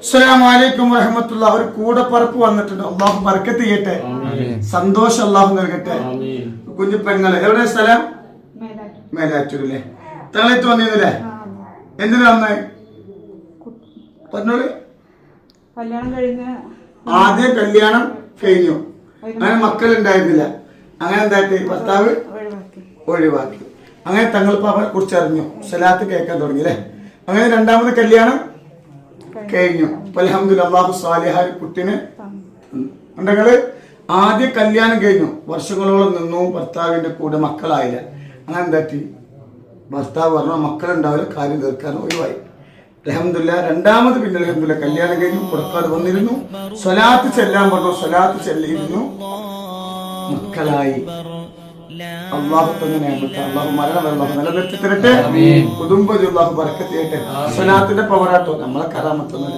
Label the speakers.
Speaker 1: അസ്സലാമു അലൈക്കും വറഹ്മത്തുള്ളാഹി. ഒരു കൂടപ്പറപ്പ് വന്നിട്ടുണ്ട്. അള്ളാഹു ബർക്കത്ത് ചെയ്യട്ടെ, സന്തോഷം അള്ളാഹു നൽകട്ടെ. കുഞ്ഞു പെങ്ങള് എവിടെ സ്ഥലം? മേലാറ്റൂരിലെ തങ്ങളേറ്റ് വന്നിരുന്നില്ലേ? എന്തിനു വന്നായി പറഞ്ഞോളൂ. ആദ്യം കല്യാണം കഴിഞ്ഞു, അങ്ങനെ മക്കളുണ്ടായിരുന്നില്ല, അങ്ങനെ എന്തായിട്ട് ഭർത്താവ് ഒഴിവാക്കി. അങ്ങനെ തങ്ങളിപ്പോ അവരെ കുറിച്ച് അറിഞ്ഞു, സലാത്ത് കേൾക്കാൻ തുടങ്ങി അല്ലേ? അങ്ങനെ രണ്ടാമത് കല്യാണം കഴിഞ്ഞു. അൽഹംദുലില്ലാഹ് അല്ലാഹു സാലിഹായ കുട്ടിനെ ഉണ്ടെങ്കില്. ആദ്യം കല്യാണം കഴിഞ്ഞു, വർഷങ്ങളോളം നിന്നു, ഭർത്താവിന്റെ കൂടെ മക്കളായില്ല. അങ്ങനെ എന്താക്കി ഭർത്താവ് പറഞ്ഞു മക്കളുണ്ടാവില്ല, കാര്യം തീർക്കാൻ ഒഴിവായി. അൽഹംദുലില്ലാഹ് രണ്ടാമത് പിന്നെ അൽഹംദുലില്ലാഹ് കല്യാണം കഴിഞ്ഞു, പുറക്കാട് വന്നിരുന്നു, സ്വലാത്ത് ചെല്ലാൻ പറഞ്ഞു, സ്വലാത്ത് ചെല്ലിയിരുന്നു, മക്കളായി. അള്ളാഹു തന്നെ അള്ളാഹു മരണം അള്ളാഹു നിലനിർത്തി തരട്ടെ, കുടുംബ അള്ളാഹു ബർക്കത്ത് ചെയ്യട്ടെ. സ്വലാത്തിന്റെ പവറാട്ടോ നമ്മളെ കറാമത്തൊന്നും